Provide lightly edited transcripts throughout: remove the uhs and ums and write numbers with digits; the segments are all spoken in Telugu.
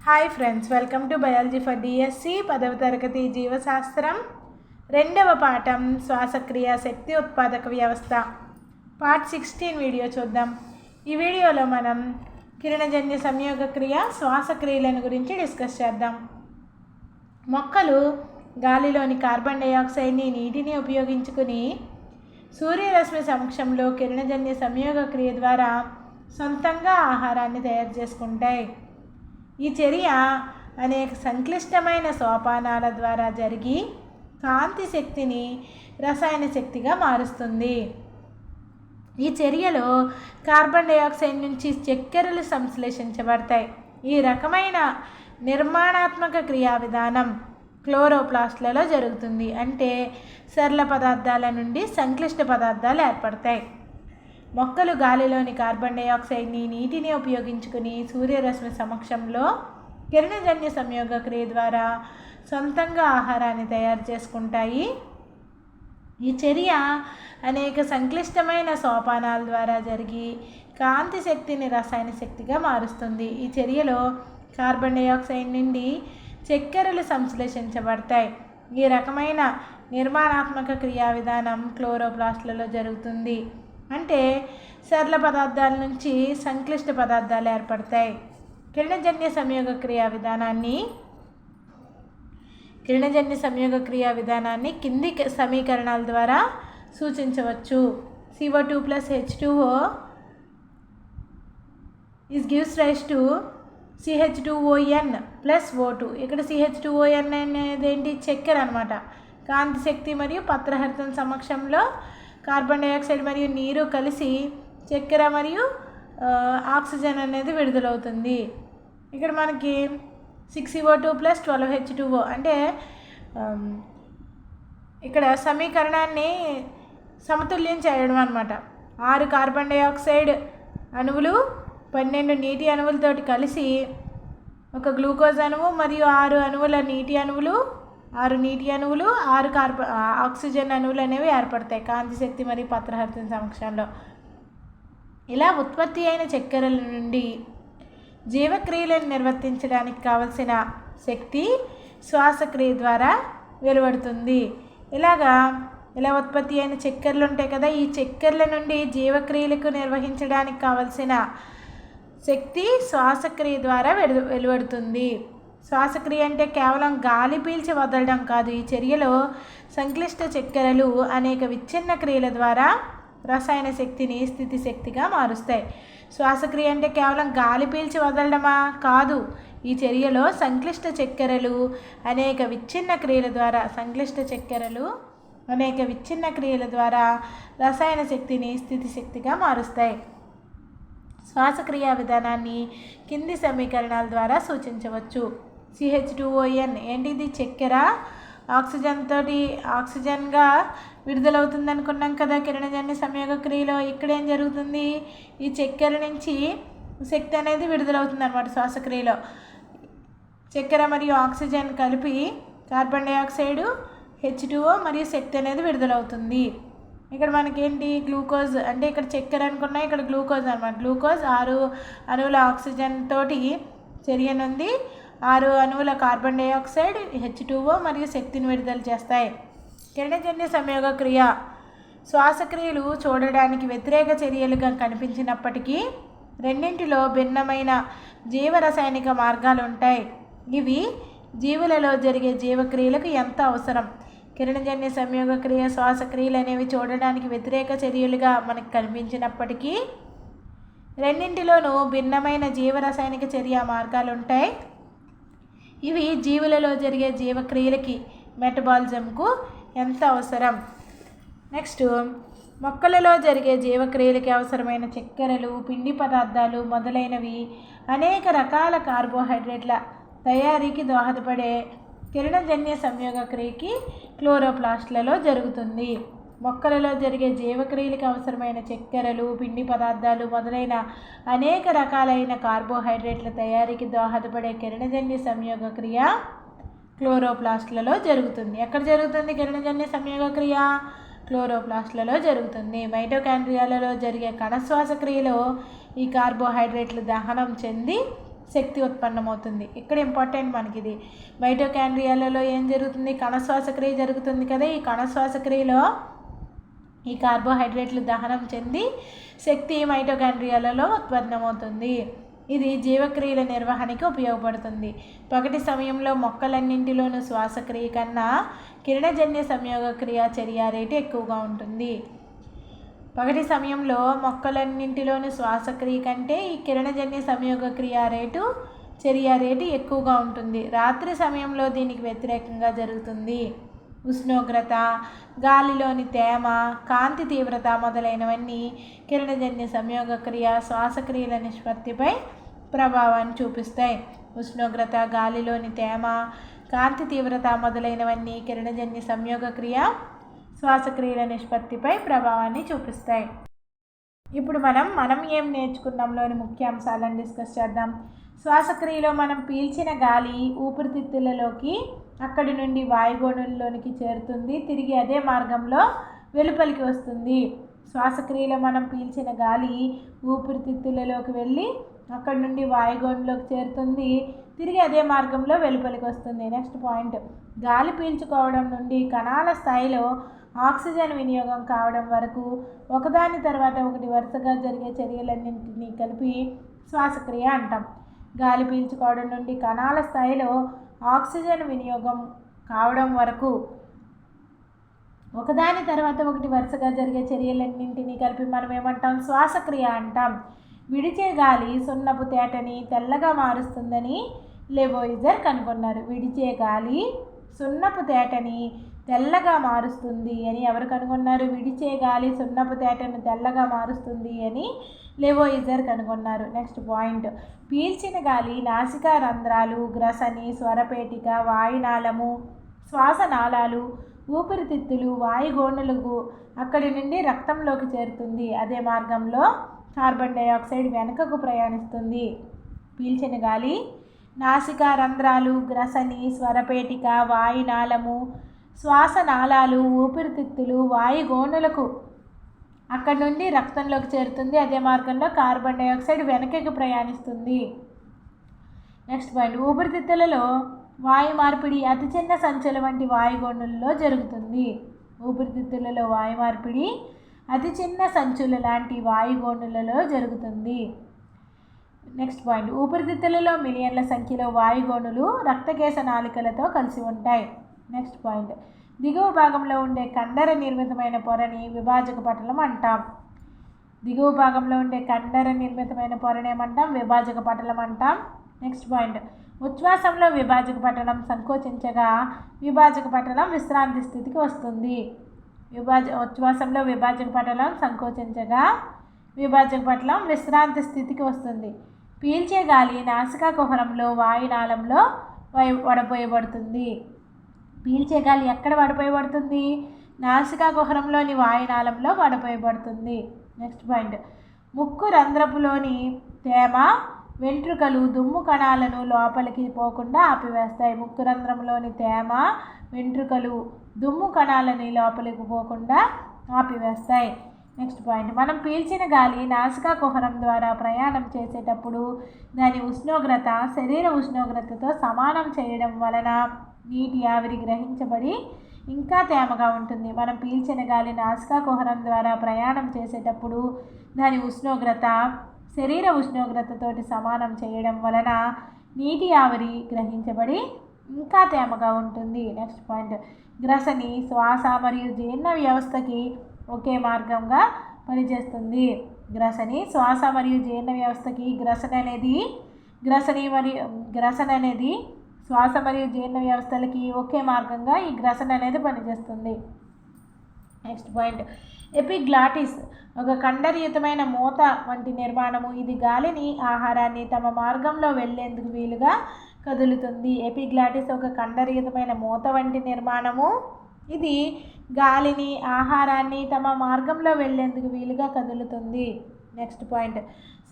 Hi friends, welcome to biology for DSC 10వ తరగతి జీవశాస్త్రం రెండవ పాఠం శ్వాసక్రియ శక్తి ఉత్పాదక వ్యవస్థ పార్ట్ 16 వీడియో చూద్దాం. ఈ వీడియోలో మనం కిరణజన్య సంయోగ క్రియ శ్వాసక్రియలను గురించి డిస్కస్ చేద్దాం. మొక్కలు గాలిలోని కార్బన్ డైఆక్సైడ్ని నీటిని ఉపయోగించుకుని సూర్యరశ్మి సమక్షంలో కిరణజన్య సంయోగ క్రియ ద్వారా సొంతంగా ఆహారాన్ని తయారు చేసుకుంటాయి. ఈ చర్య అనేక సంక్లిష్టమైన సోపానాల ద్వారా జరిగి కాంతి శక్తిని రసాయన శక్తిగా మారుస్తుంది. ఈ చర్యలో కార్బన్ డైఆక్సైడ్ నుంచి చక్కెరలు సంశ్లేషించబడతాయి. ఈ రకమైన నిర్మాణాత్మక క్రియా విధానం క్లోరోప్లాస్ట్లలో జరుగుతుంది. అంటే సరళ పదార్థాల నుండి సంక్లిష్ట పదార్థాలు ఏర్పడతాయి. మొక్కలు గాలిలోని కార్బన్ డైఆక్సైడ్ని నీటిని ఉపయోగించుకుని సూర్యరశ్మి సమక్షంలో కిరణజన్య సంయోగ క్రియ ద్వారా సొంతంగా ఆహారాన్ని తయారు చేసుకుంటాయి. ఈ చర్య అనేక సంక్లిష్టమైన సోపానాల ద్వారా జరిగి కాంతి శక్తిని రసాయన శక్తిగా మారుస్తుంది. ఈ చర్యలో కార్బన్ డైఆక్సైడ్ నుండి చక్కెరలు సంశ్లేషించబడతాయి. ఈ రకమైన నిర్మాణాత్మక క్రియా విధానం క్లోరోప్లాస్ట్లలో జరుగుతుంది. అంటే సరళ పదార్థాల నుంచి సంక్లిష్ట పదార్థాలు ఏర్పడతాయి. కిరణజన్య సంయోగ క్రియా విధానాన్ని కింది సమీకరణాల ద్వారా సూచించవచ్చు. CO2 + H2O gives rise to CH2ON + O2. ఇక్కడ CH2ON అనేది ఏంటి? చక్కెర అనమాట. కాంతి శక్తి మరియు పత్రహరితం సమక్షంలో కార్బన్ డైఆక్సైడ్ మరియు నీరు కలిసి చక్కెర మరియు ఆక్సిజన్ అనేది విడుదలవుతుంది. ఇక్కడ మనకి 6CO2 + 12H2O అంటే ఇక్కడ సమీకరణాన్ని సమతుల్యం చేయడం అనమాట. 6 కార్బన్ డైఆక్సైడ్ అణువులు 12 నీటి అణువులతోటి కలిసి ఒక గ్లూకోజ్ అణువు మరియు 6 అణువుల నీటి అణువులు 6 ఆక్సిజన్ అణువులు అనేవి ఏర్పడతాయి కాంతి శక్తి మరియు పత్రహరితం సమక్షంలో. ఇలా ఉత్పత్తి అయిన చక్కెరల నుండి జీవక్రియలను నిర్వర్తించడానికి కావలసిన శక్తి శ్వాసక్రియ ద్వారా వెలువడుతుంది. ఇలా ఉత్పత్తి అయిన చక్కెరలు ఉంటాయి కదా, ఈ చక్కెరల నుండి జీవక్రియలకు నిర్వహించడానికి కావలసిన శక్తి శ్వాసక్రియ ద్వారా వెలువడుతుంది. శ్వాసక్రియ అంటే కేవలం గాలి పీల్చి వదలడం కాదు. ఈ చర్యలో సంక్లిష్ట చక్కెరలు అనేక విచ్ఛిన్న క్రియల ద్వారా రసాయన శక్తిని స్థితి శక్తిగా మారుస్తాయి. శ్వాసక్రియ అంటే కేవలం గాలి పీల్చి వదలడమా? కాదు. ఈ చర్యలో సంక్లిష్ట చక్కెరలు అనేక విచ్ఛిన్న క్రియల ద్వారా రసాయన శక్తిని స్థితి శక్తిగా మారుస్తాయి. శ్వాసక్రియా విధానాన్ని కింది సమీకరణాల ద్వారా సూచించవచ్చు. CH2ON ఏంటిది? చక్కెర ఆక్సిజన్గా విడుదలవుతుంది అనుకున్నాం కదా కిరణజన్య సంయోగ క్రియలో. ఇక్కడ ఏం జరుగుతుంది? ఈ చక్కెర నుంచి శక్తి అనేది విడుదలవుతుంది అన్నమాట. శ్వాసక్రియలో చక్కెర మరియు ఆక్సిజన్ కలిపి కార్బన్ డైఆక్సైడ్ H2O మరియు శక్తి అనేది విడుదలవుతుంది. ఇక్కడ మనకేంటి? గ్లూకోజ్ అంటే ఇక్కడ చక్కెర అనుకున్నా, ఇక్కడ గ్లూకోజ్ అనమాట. గ్లూకోజ్ 6 అణువుల ఆక్సిజన్ తోటి చర్యనుంది. 6 అణువుల కార్బన్ డైఆక్సైడ్ H2O మరియు శక్తిని విడుదల చేస్తాయి. కిరణజన్య సంయోగ క్రియ శ్వాసక్రియలు చూడడానికి వ్యతిరేక చర్యలుగా కనిపించినప్పటికీ రెండింటిలో భిన్నమైన జీవరసాయనిక మార్గాలు ఉంటాయి. ఇవి జీవులలో జరిగే జీవక్రియలకు ఎంత అవసరం. కిరణజన్య సంయోగ క్రియ శ్వాసక్రియలు అనేవి చూడడానికి వ్యతిరేక చర్యలుగా మనకు కనిపించినప్పటికీ రెండింటిలోనూ భిన్నమైన జీవరసాయనిక చర్య మార్గాలు ఉంటాయి. ఇవి జీవులలో జరిగే జీవక్రియలకి మెటబాలిజంకు ఎంత అవసరం. నెక్స్ట్, మొక్కలలో జరిగే జీవక్రియలకి అవసరమైన చక్కెరలు, పిండి పదార్థాలు మొదలైనవి అనేక రకాల కార్బోహైడ్రేట్ల తయారీకి దోహదపడే కిరణజన్య సంయోగ క్రియకి క్లోరోప్లాస్ట్లలో జరుగుతుంది. మొక్కలలో జరిగే జీవక్రియలకు అవసరమైన చక్కెరలు, పిండి పదార్థాలు మొదలైన అనేక రకాలైన కార్బోహైడ్రేట్ల తయారీకి దోహదపడే కిరణజన్య సంయోగ క్రియ క్లోరోప్లాస్ట్లలో జరుగుతుంది. ఎక్కడ జరుగుతుంది కిరణజన్య సంయోగ క్రియ? క్లోరోప్లాస్ట్లలో జరుగుతుంది. మైటోకాండ్రియాలలో జరిగే కణశ్వాస క్రియలో ఈ కార్బోహైడ్రేట్లు దహనం చెంది శక్తి ఉత్పన్నమవుతుంది. ఇక్కడ ఇంపార్టెంట్ మనకి ఇది. మైటోకాండ్రియాలలో ఏం జరుగుతుంది? కణశ్వాసక్రియ జరుగుతుంది కదా. ఈ కణశ్వాసక్రియలో ఈ కార్బోహైడ్రేట్లు దహనం చెంది శక్తి మైటోకాండ్రియాలలో ఉత్పన్నమవుతుంది. ఇది జీవక్రియల నిర్వహణకి ఉపయోగపడుతుంది. పగటి సమయంలో మొక్కలన్నింటిలోనూ శ్వాసక్రియ కన్నా కిరణజన్య సంయోగక్రియ చర్య రేటు ఎక్కువగా ఉంటుంది. పగటి సమయంలో మొక్కలన్నింటిలోనూ శ్వాసక్రియ కంటే ఈ కిరణజన్య సంయోగక్రియ చర్య రేటు ఎక్కువగా ఉంటుంది. రాత్రి సమయంలో దీనికి వ్యతిరేకంగా జరుగుతుంది. ఉష్ణోగ్రత, గాలిలోని తేమ, కాంతి తీవ్రత మొదలైనవన్నీ కిరణజన్య సంయోగక్రియ శ్వాసక్రియల నిష్పత్తిపై ప్రభావాన్ని చూపిస్తాయి. ఉష్ణోగ్రత, గాలిలోని తేమ, కాంతి తీవ్రత మొదలైనవన్నీ కిరణజన్య సంయోగక్రియ శ్వాసక్రియల నిష్పత్తిపై ప్రభావాన్ని చూపిస్తాయి. ఇప్పుడు మనం ఏం నేర్చుకున్నాంలోని ముఖ్య అంశాలను డిస్కస్ చేద్దాం. శ్వాసక్రియలో మనం పీల్చిన గాలి ఊపిరితిత్తులలోకి, అక్కడి నుండి వాయుగోణుల్లోనికి చేరుతుంది. తిరిగి అదే మార్గంలో వెలుపలికి వస్తుంది. శ్వాసక్రియలో మనం పీల్చిన గాలి ఊపిరితిత్తులలోకి వెళ్ళి అక్కడి నుండి వాయుగోణులోకి చేరుతుంది. తిరిగి అదే మార్గంలో వెలుపలికి వస్తుంది. నెక్స్ట్ పాయింట్, గాలి పీల్చుకోవడం నుండి కణాల స్థాయిలో ఆక్సిజన్ వినియోగం కావడం వరకు ఒకదాని తర్వాత ఒకటి వరుసగా జరిగే చర్యలన్నింటినీ కలిపి శ్వాసక్రియ అంటాం. గాలి పీల్చుకోవడం నుండి కణాల స్థాయిలో ఆక్సిజన్ వినియోగం కావడం వరకు ఒకదాని తర్వాత ఒకటి వరుసగా జరిగే చర్యలన్నింటినీ కలిపి మనం ఏమంటాం? శ్వాసక్రియ అంటాం. విడిచే గాలి సున్నపు తేటని తెల్లగా మారుస్తుందని లెవోయిజర్ కనుగొన్నారు. విడిచే గాలి సున్నపు తేటని తెల్లగా మారుస్తుంది అని ఎవరు కనుగొన్నారు? విడిచే గాలి సున్నపు తేటను తెల్లగా మారుస్తుంది అని లెవోయిజర్ కనుగొన్నారు. నెక్స్ట్ పాయింట్, పీల్చిన గాలి నాసికా రంధ్రాలు, గ్రసని, స్వరపేటిక, వాయునాళము, శ్వాసనాళాలు, ఊపిరితిత్తులు, వాయుగోణులకు, అక్కడి నుండి రక్తంలోకి చేరుతుంది. అదే మార్గంలో కార్బన్ డైఆక్సైడ్ వెనుకకు ప్రయాణిస్తుంది. పీల్చిన గాలి నాసికా రంధ్రాలు, గ్రసని, స్వరపేటిక, వాయునాళము, శ్వాసనాళాలు, ఊపిరితిత్తులు, వాయుగోణులకు, అక్కడి నుండి రక్తంలోకి చేరుతుంది. అదే మార్గంలో కార్బన్ డైఆక్సైడ్ వెనకకి ప్రయాణిస్తుంది. నెక్స్ట్ పాయింట్, ఊపిరితిత్తులలో వాయు మార్పిడి అతి చిన్న సంచుల వంటి వాయుగోణులలో జరుగుతుంది. ఊపిరితిత్తులలో వాయు మార్పిడి అతి చిన్న సంచుల లాంటి వాయుగోణులలో జరుగుతుంది. నెక్స్ట్ పాయింట్, ఊపిరితిత్తులలో మిలియన్ల సంఖ్యలో వాయుగోణులు రక్తకేశ నాళికలతో కలిసి ఉంటాయి. నెక్స్ట్ పాయింట్, దిగువ భాగంలో ఉండే కండర నిర్మితమైన పొరని విభాజక పటలం అంటాం. దిగువ భాగంలో ఉండే కండర నిర్మితమైన పొరని ఏమంటాం? విభాజక పటలం అంటాం. నెక్స్ట్ పాయింట్, ఉచ్ఛ్వాసంలో విభాజక పటలం సంకోచించగా విభాజక పటలం విశ్రాంతి స్థితికి వస్తుంది. ఉచ్ఛ్వాసంలో విభాజక పటలం సంకోచించగా విభాజక పటలం విశ్రాంతి స్థితికి వస్తుంది. పీల్చే గాలి నాసికా కుహరంలో వాయునాళంలో వడపోయబడుతుంది. పీల్చే గాలి ఎక్కడ వడపోయబడుతుంది? నాసికా కుహరంలోని వాయునాళంలో వడపోయబడుతుంది. నెక్స్ట్ పాయింట్, ముక్కు రంధ్రపులోని తేమ వెంట్రుకలు దుమ్ము కణాలను లోపలికి పోకుండా ఆపివేస్తాయి. ముక్కు రంధ్రంలోని తేమ వెంట్రుకలు దుమ్ము కణాలని లోపలికి పోకుండా ఆపివేస్తాయి. నెక్స్ట్ పాయింట్, మనం పీల్చిన గాలి నాసికా కుహరం ద్వారా ప్రయాణం చేసేటప్పుడు దాని ఉష్ణోగ్రత శరీర ఉష్ణోగ్రతతో సమానం చేయడం వలన నీటి ఆవిరి గ్రహించబడి ఇంకా తేమగా ఉంటుంది. మనం పీల్చిన గాలి నాసికా కుహరం ద్వారా ప్రయాణం చేసేటప్పుడు దాని ఉష్ణోగ్రత శరీర ఉష్ణోగ్రతతోటి సమానం చేయడం వలన నీటి ఆవిరి గ్రహించబడి ఇంకా తేమగా ఉంటుంది. నెక్స్ట్ పాయింట్, గ్రసని శ్వాస మరియు జీర్ణ వ్యవస్థకి ఒకే మార్గంగా పనిచేస్తుంది. గ్రసని శ్వాస మరియు జీర్ణ వ్యవస్థకి గ్రసన అనేది శ్వాస మరియు జీర్ణ వ్యవస్థలకి ఒకే మార్గంగా ఈ గ్రసన అనేది పనిచేస్తుంది. నెక్స్ట్ పాయింట్, ఎపిగ్లాటిస్ ఒక కండరయుతమైన మూత వంటి నిర్మాణము. ఇది గాలిని ఆహారాన్ని తమ మార్గంలో వెళ్లేందుకు వీలుగా కదులుతుంది. ఎపిగ్లాటిస్ ఒక కండరయుతమైన మూత వంటి నిర్మాణము. ఇది గాలిని ఆహారాన్ని తమ మార్గంలో వెళ్లేందుకు వీలుగా కదులుతుంది. నెక్స్ట్ పాయింట్,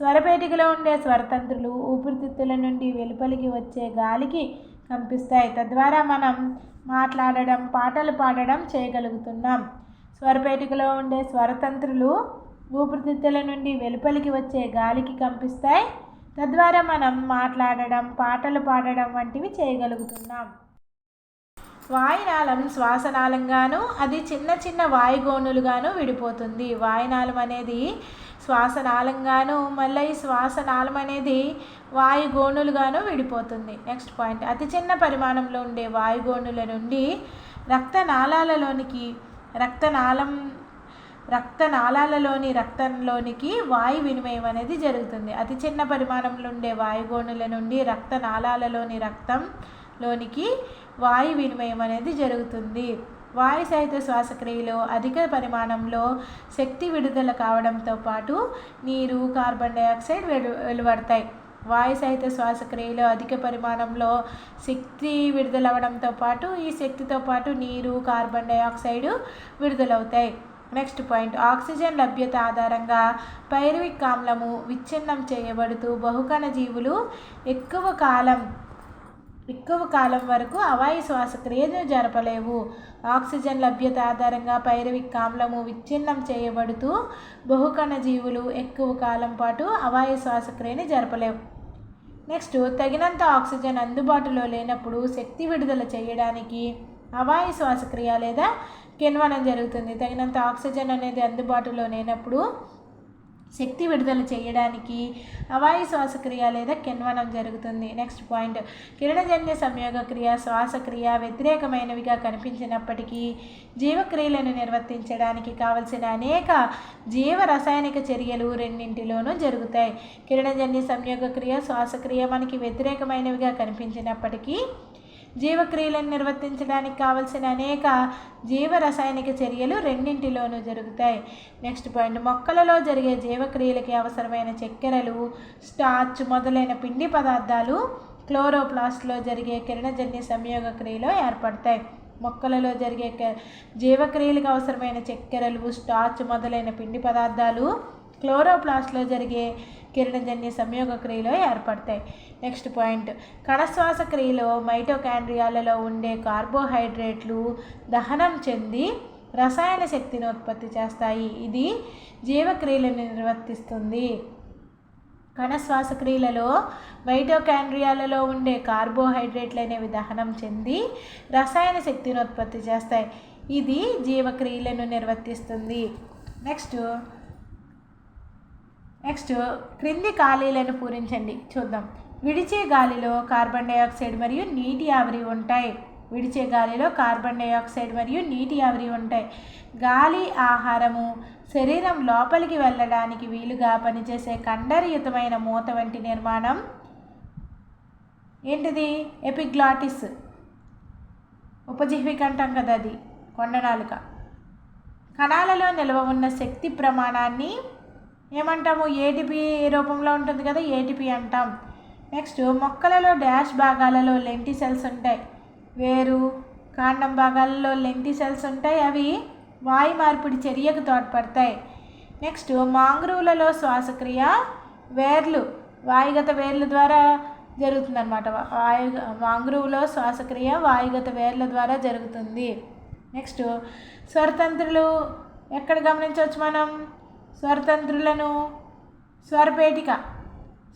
స్వరపేటికలో ఉండే స్వరతంత్రులు ఊపిరితిత్తుల నుండి వెలుపలికి వచ్చే గాలికి కంపిస్తాయి. తద్వారా మనం మాట్లాడడం, పాటలు పాడడం చేయగలుగుతున్నాం. స్వరపేటికలో ఉండే స్వరతంత్రులు ఊపిరితిత్తుల నుండి వెలుపలికి వచ్చే గాలికి కంపిస్తాయి. తద్వారా మనం మాట్లాడడం, పాటలు పాడడం వంటివి చేయగలుగుతున్నాం. వాయునాళం శ్వాసనాళంగాను, అది చిన్న చిన్న వాయుగోణులుగాను విడిపోతుంది. వాయునాళం అనేది శ్వాసనాళంగాను, మళ్ళీ ఈ శ్వాసనాళం అనేది వాయుగోణులుగాను విడిపోతుంది. నెక్స్ట్ పాయింట్, అతి చిన్న పరిమాణంలో ఉండే వాయుగోణుల నుండి రక్తంలోనికి వాయు వినిమయం అనేది జరుగుతుంది. అతి చిన్న పరిమాణంలో ఉండే వాయుగోణుల నుండి రక్తంలోనికి వాయు వినిమయం అనేది జరుగుతుంది. వాయు సహిత శ్వాసక్రియలో అధిక పరిమాణంలో శక్తి విడుదల కావడంతో పాటు నీరు, కార్బన్ డైఆక్సైడ్ వెలువడతాయి. వాయు సహిత శ్వాసక్రియలో అధిక పరిమాణంలో శక్తి విడుదలవ్వడంతో పాటు ఈ శక్తితో పాటు నీరు, కార్బన్ డైఆక్సైడ్ విడుదలవుతాయి. నెక్స్ట్ పాయింట్, ఆక్సిజన్ లభ్యత ఆధారంగా పైరువిక్ ఆమ్లము విచ్ఛిన్నం చేయబడుతూ బహుకణ జీవులు ఎక్కువ కాలం వరకు అవాయు శ్వాసక్రియను జరపలేవు. ఆక్సిజన్ లభ్యత ఆధారంగా పైరువిక్ ఆమ్లము విచ్ఛిన్నం చేయబడుతూ బహుకణ జీవులు ఎక్కువ కాలం పాటు అవాయు శ్వాసక్రియని జరపలేవు. నెక్స్ట్, తగినంత ఆక్సిజన్ అందుబాటులో లేనప్పుడు శక్తి విడుదల చేయడానికి అవాయు శ్వాసక్రియ లేదా కిణ్వనం జరుగుతుంది. తగినంత ఆక్సిజన్ అనేది అందుబాటులో లేనప్పుడు శక్తి విడుదల చేయడానికి అవాయు శ్వాసక్రియ లేదా కిణ్వనం జరుగుతుంది. నెక్స్ట్ పాయింట్, కిరణజన్య సంయోగ క్రియ, శ్వాసక్రియ వ్యతిరేకమైనవిగా కనిపించినప్పటికీ జీవక్రియలను నిర్వర్తించడానికి కావలసిన అనేక జీవ రసాయనిక చర్యలు రెండింటిలోనూ జరుగుతాయి. కిరణజన్య సంయోగ క్రియ, శ్వాసక్రియ మనకి వ్యతిరేకమైనవిగా కనిపించినప్పటికీ జీవక్రియలను నిర్వర్తించడానికి కావలసిన అనేక జీవరసాయనిక చర్యలు రెండింటిలోనూ జరుగుతాయి. నెక్స్ట్ పాయింట్, మొక్కలలో జరిగే జీవక్రియలకి అవసరమైన చక్కెరలు, స్టార్చ్ మొదలైన పిండి పదార్థాలు క్లోరోప్లాస్ట్లో జరిగే కిరణజన్య సంయోగ క్రియలో ఏర్పడతాయి. మొక్కలలో జరిగే జీవక్రియలకు అవసరమైన చక్కెరలు, స్టార్చ్ మొదలైన పిండి పదార్థాలు క్లోరోప్లాస్ట్లో జరిగే కిరణజన్య సంయోగ క్రియలో ఏర్పడతాయి. నెక్స్ట్ పాయింట్, కణశ్వాస క్రియలో మైటోకాండ్రియాలలో ఉండే కార్బోహైడ్రేట్లు దహనం చెంది రసాయన శక్తిని ఉత్పత్తి చేస్తాయి. ఇది జీవక్రియలను నిర్వర్తిస్తుంది. కణశ్వాస క్రియలలో మైటోకాండ్రియాలలో ఉండే కార్బోహైడ్రేట్లు అనేవి దహనం చెంది రసాయన శక్తిని ఉత్పత్తి చేస్తాయి. ఇది జీవక్రియలను నిర్వర్తిస్తుంది. నెక్స్ట్ క్రింది ఖాళీలను పూరించండి. చూద్దాం. విడిచే గాలిలో కార్బన్ డైఆక్సైడ్ మరియు నీటి ఆవిరి ఉంటాయి. గాలి ఆహారము శరీరం లోపలికి వెళ్ళడానికి వీలుగా పనిచేసే కండరయుతమైన మూత వంటి నిర్మాణం ఏంటిది? ఎపిగ్లాటిస్. ఉపజిహ్విక అంటాం కదా, అది కొండనాలుక. కణాలలో నిల్వ ఉన్న శక్తి ప్రమాణాన్ని ఏమంటాము? ఏటీపీ రూపంలో ఉంటుంది కదా, ఏటీపీ అంటాం. నెక్స్ట్, మొక్కలలో డాష్ భాగాలలో లెంటిసెల్స్ ఉంటాయి. వేరు, కాండం భాగాలలో లెంటిసెల్స్ ఉంటాయి. అవి వాయు మార్పిడి చర్యకు తోడ్పడతాయి. నెక్స్ట్, మాంగ్రూవ్లలో శ్వాసక్రియ వాయుగత వేర్ల ద్వారా జరుగుతుందన్నమాట. మాంగ్రూవ్లో శ్వాసక్రియ వాయుగత వేర్ల ద్వారా జరుగుతుంది. నెక్స్ట్, స్వరతంత్రులు ఎక్కడ గమనించవచ్చు మనం? స్వరతంత్రులను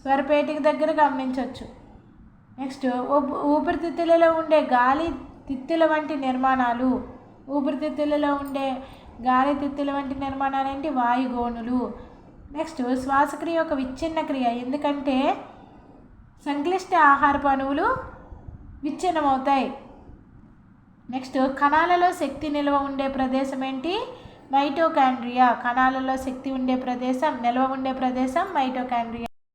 స్వరపేటిక దగ్గర గమనించవచ్చు. నెక్స్ట్, ఊపిరితిత్తులలో ఉండే గాలి తిత్తుల వంటి నిర్మాణాలు ఏంటి? వాయుగోణులు. నెక్స్ట్, శ్వాసక్రియ ఒక విచ్ఛిన్న క్రియ, ఎందుకంటే సంక్లిష్ట ఆహారపు అణువులు విచ్ఛిన్నమవుతాయి. నెక్స్ట్, కణాలలో శక్తి నిల్వ ఉండే ప్రదేశం ఏంటి? మైటోకాండ్రియా. కణాలలో శక్తి ఉండే ప్రదేశం, నిల్వ ఉండే ప్రదేశం మైటోకాండ్రియా.